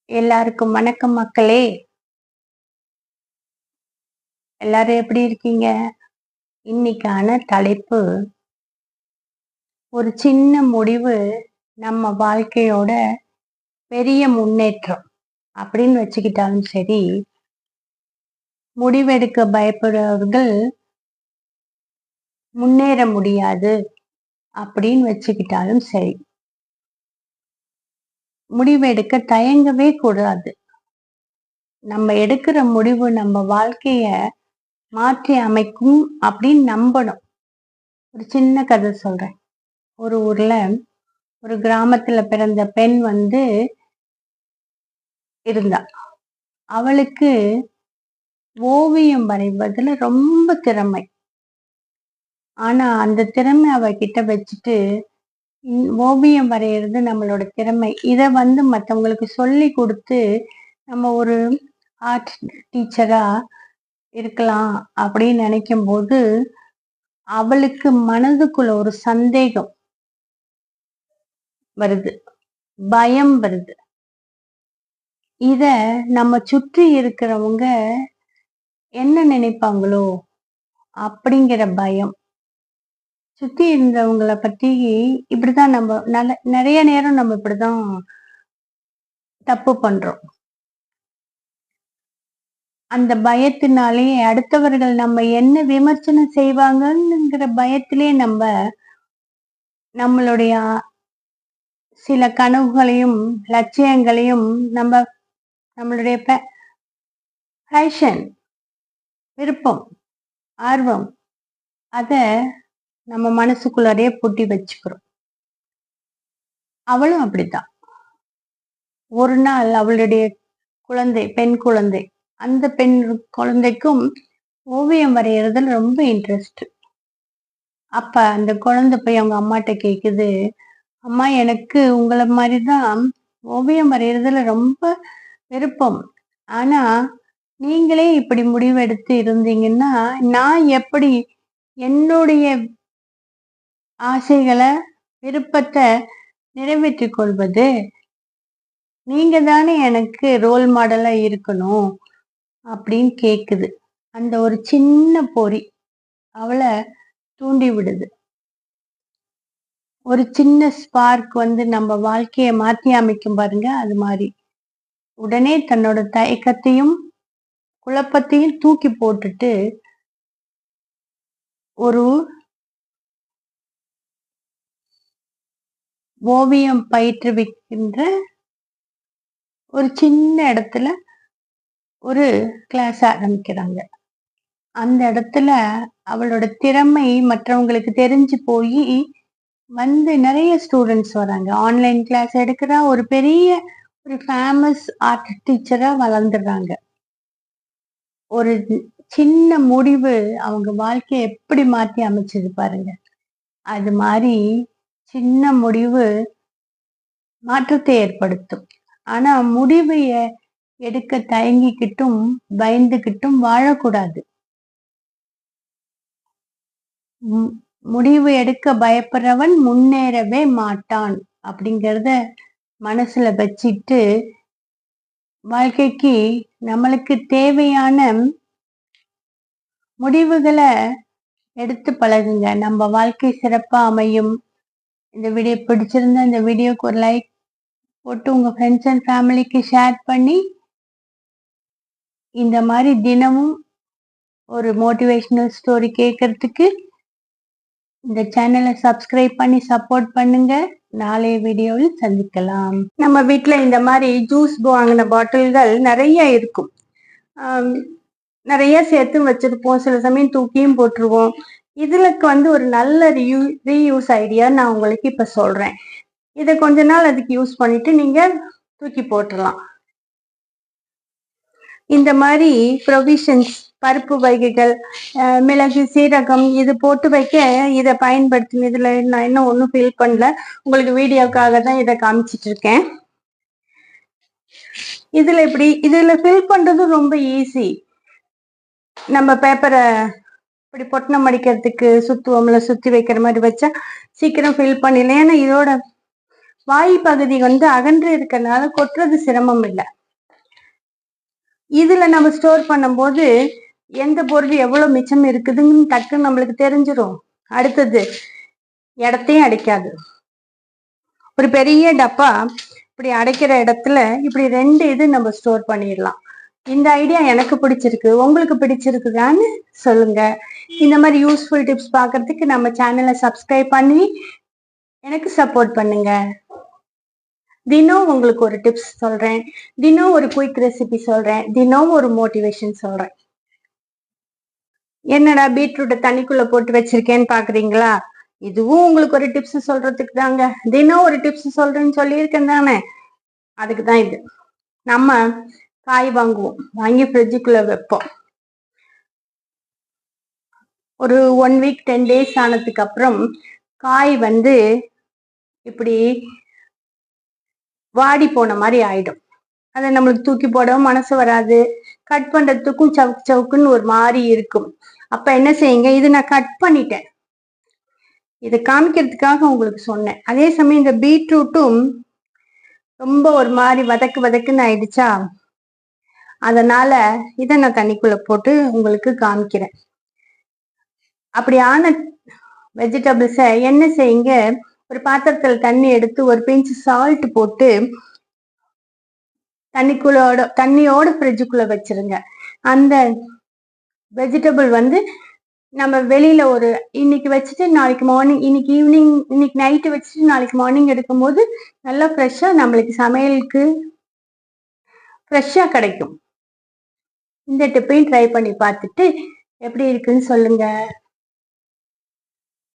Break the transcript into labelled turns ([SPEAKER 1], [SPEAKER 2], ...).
[SPEAKER 1] எல்லாருக்கும் வணக்கம் மக்களே. எல்லாரும் எப்படி இருக்கீங்க? இன்னைக்கான தலைப்பு, ஒரு சின்ன முடிவு நம்ம வாழ்க்கையோட பெரிய முன்னேற்றம் அப்படின்னு வச்சுக்கிட்டாலும் சரி, முடிவெடுக்க பயப்படுறவர்கள் முன்னேற முடியாது அப்படின்னு வச்சுக்கிட்டாலும் சரி, முடிவெடுக்க தயங்கவே கூடாது. நம்ம எடுக்கிற முடிவு நம்ம வாழ்க்கைய மாற்றி அமைக்கும் அப்படின்னு நம்பணும். ஒரு சின்ன கதை சொல்றேன். ஒரு ஊர்ல ஒரு கிராமத்துல பிறந்த பெண் இருந்தா. அவளுக்கு ஓவியம் வரைவதுல ரொம்ப திறமை. ஆனா அந்த திறமை அவகிட்ட வச்சுட்டு, ஓவியம் வரையறது நம்மளோட திறமை. இத மத்தவங்களுக்கு சொல்லி கொடுத்து நம்ம ஒரு ஆர்ட் டீச்சரா இருக்கலாம் அப்படின்னு நினைக்கும்போது, அவளுக்கு மனதுக்குள்ள ஒரு சந்தேகம் வருது. பயம் வருது. இத நம்ம சுற்றி இருக்கிறவங்க என்ன நினைப்பாங்களோ அப்படிங்கிற பயம். சுத்தி இருந்தவங்கள பத்தி இப்படிதான் நம்ம நிறைய நேரம் நம்ம இப்படிதான் தப்பு பண்றோம். அந்த பயத்தினாலேயே அடுத்தவர்கள் நம்ம என்ன விமர்சனம் செய்வாங்கங்கிற பயத்திலே நம்மளுடைய சில கனவுகளையும் லட்சியங்களையும் நம்மளுடைய பேஷன், விருப்பம், ஆர்வம் அத நம்ம மனசுக்குள்ளாரே பூட்டி வச்சுக்கிறோம். அவளும் அப்படித்தான். ஒரு நாள் அவளுடைய குழந்தை, பெண் குழந்தை, அந்த பெண் குழந்தைக்கும் ஓவியம் வரையறதுல ரொம்ப இன்ட்ரெஸ்ட். அப்ப அந்த குழந்தை போய் அவங்க அம்மாட்ட கேக்குது, அம்மா எனக்கு உங்களை மாதிரிதான் ஓவியம் வரையறதுல ரொம்ப விருப்பம். ஆனா நீங்களே இப்படி முடிவெடுத்து இருந்தீங்கன்னா நான் எப்படி என்னுடைய ஆசைகளை, விருப்பத்தை நிறைவேற்றிக் கொள்வது? நீங்க தானே எனக்கு ரோல் மாடலா இருக்கணும் அப்படின்னு கேக்குது. அந்த ஒரு சின்ன பொறி அவளை தூண்டி விடுது. ஒரு சின்ன ஸ்பார்க் நம்ம வாழ்க்கையை மாற்றி அமைக்கும் பாருங்க. அது மாதிரி உடனே தன்னோட தயக்கத்தையும் குழப்பத்தையும் தூக்கி போட்டுட்டு ஒரு ஓவியம் பயிற்றுவிக்கின்ற ஒரு சின்ன இடத்துல ஒரு கிளாஸ் ஆரம்பிக்கிறாங்க. அந்த இடத்துல அவளோட திறமை மற்றவங்களுக்கு தெரிஞ்சு போய் நிறைய ஸ்டூடெண்ட்ஸ் வராங்க. ஆன்லைன் கிளாஸ் எடுக்கிறா. ஒரு பெரிய ஒரு ஃபேமஸ் ஆர்ட் டீச்சரா வளர்ந்துடுறாங்க. ஒரு சின்ன முடிவு அவங்க வாழ்க்கையை எப்படி மாற்றி அமைச்சது பாருங்க. அது மாதிரி சின்ன முடிவு மாற்றத்தை ஏற்படுத்தும். ஆனா முடிவு எடுக்க தயங்கிக்கிட்டும் பயந்துகிட்டும் வாழக்கூடாது. முடிவு எடுக்க பயப்படுறவன் முன்னேறவே மாட்டான் அப்படிங்கிறத மனசுல வச்சிட்டு வாழ்க்கைக்கு நம்மளுக்கு தேவையான முடிவுகளை எடுத்து பழகுங்க. நம்ம வாழ்க்கை சிறப்பா அமையும். இந்த வீடியோ பிடிச்சிருந்தா இந்த வீடியோக்கு ஒரு லைக் போட்டு உங்க ஃப்ரெண்ட்ஸ் அண்ட் ஃபேமிலிக்கு ஷேர் பண்ணி, இந்த மாதிரி தினமும் ஒரு மோட்டிவேஷனல் ஸ்டோரி கேட்கறதுக்கு இந்த சேனலை சப்ஸ்கிரைப் பண்ணி சப்போர்ட் பண்ணுங்க. நாளைய வீடியோவில் சந்திக்கலாம். நம்ம வீட்டில் இந்த மாதிரி ஜூஸ் வாங்கின பாட்டில்கள் நிறைய இருக்கும். நிறைய சேர்த்து வச்சிருப்போம். சில சமயம் தூக்கியும் போட்டுருவோம். இதுக்கு ஒரு நல்ல ரீயூஸ் ஐடியா நான் உங்களுக்கு இப்ப சொல்றேன். இதை கொஞ்ச நாள் அதுக்கு யூஸ் பண்ணிட்டு நீங்க தூக்கி போட்டுடலாம். இந்த மாதிரி ப்ரொவிஷன்ஸ், பருப்பு வகைகள், மிளகு, சீரகம் இது போட்டு வைக்க இதை பயன்படுத்தி, இதுல நான் இன்னும் ஒன்றும் ஃபில் பண்ணல, உங்களுக்கு வீடியோக்காக தான் இதை காமிச்சிட்டு இருக்கேன். இதுல ஃபில் பண்றது ரொம்ப ஈஸி. நம்ம பேப்பரை இப்படி பொட்டணம் அடிக்கிறதுக்கு சுத்துவோம்ல, சுத்தி வைக்கிற மாதிரி வச்சா சீக்கிரம் ஃபில் பண்ணிடலாம். ஏன்னா இதோட வாய் பகுதி அகன்று இருக்கறனால கொட்டுறது சிரமம் இல்லை. இதுல நம்ம ஸ்டோர் பண்ணும்போது எந்த பொருள் எவ்வளவு மிச்சம் இருக்குதுன்னு டக்குன்னு நம்மளுக்கு தெரிஞ்சிடும். அடுத்தது இடத்தையும் அடைக்காது. ஒரு பெரிய டப்பா இப்படி அடைக்கிற இடத்துல இப்படி 2 இது நம்ம ஸ்டோர் பண்ணிடலாம். இந்த ஐடியா எனக்கு பிடிச்சிருக்கு. உங்களுக்கு பிடிச்சிருக்குதான்னு சொல்லுங்க. இந்த மாதிரி யூஸ்ஃபுல் டிப்ஸ் பார்க்கறதுக்கு நம்ம சேனலை சப்ஸ்கிரைப் பண்ணி எனக்கு சப்போர்ட் பண்ணுங்க. தினம் உங்களுக்கு ஒரு டிப்ஸ் சொல்றேன், தினம் ஒரு குயிக் ரெசிபி சொல்றேன், தினம் ஒரு மோட்டிவேஷன் சொல்றேன். என்னடா பீட்ரூட்டை தண்ணிக்குள்ள போட்டு வச்சிருக்கேன்னு பாக்குறீங்களா? இதுவும் உங்களுக்கு ஒரு டிப்ஸ் சொல்றதுக்கு தாங்க. தினம் ஒரு டிப்ஸ் சொல்றேன்னு சொல்லியிருக்கேன் தானே, அதுக்கு தான் இது. நம்ம காய் வாங்குவோம், வாங்கி ஃப்ரிட்ஜுக்குள்ள வைப்போம். ஒரு 1 வீக் 10 days ஆனதுக்கு அப்புறம் காய் இப்படி வாடி போன மாதிரி ஆயிடும். அதை நம்மளுக்கு தூக்கி போடவும் மனசு வராது, கட் பண்றதுக்கும் சவுக்கு சவுக்குன்னு ஒரு மாதிரி இருக்கும். அப்ப என்ன செய்யுங்க, இது நான் கட் பண்ணிட்டேன், இதை காமிக்கிறதுக்காக உங்களுக்கு சொன்னேன். அதே சமயம் இந்த பீட்ரூட்டும் ரொம்ப ஒரு மாதிரி வதக்கு வதக்குன்னு ஆயிடுச்சா, அதனால இதை நான் தண்ணிக்குள்ள போட்டு உங்களுக்கு காமிக்கிறேன். அப்படியான வெஜிடபிள்ஸை என்ன செய்யுங்க, ஒரு பாத்திரத்துல தண்ணி எடுத்து ஒரு பிஞ்ச் சால்ட் போட்டு தண்ணியோட ஃப்ரிட்ஜுக்குள்ள வச்சிருங்க. அந்த வெஜிடபிள் நம்ம வெளியில ஒரு இன்னைக்கு வச்சுட்டு நாளைக்கு மார்னிங், இன்னைக்கு ஈவினிங், இன்னைக்கு நைட்டு வச்சுட்டு நாளைக்கு மார்னிங் எடுக்கும்போது நல்லா ஃப்ரெஷ்ஷா நம்மளுக்கு சமையலுக்கு ஃப்ரெஷ்ஷா கிடைக்கும். இந்த டிப்பையும் ட்ரை பண்ணி பார்த்துட்டு எப்படி இருக்குன்னு சொல்லுங்க.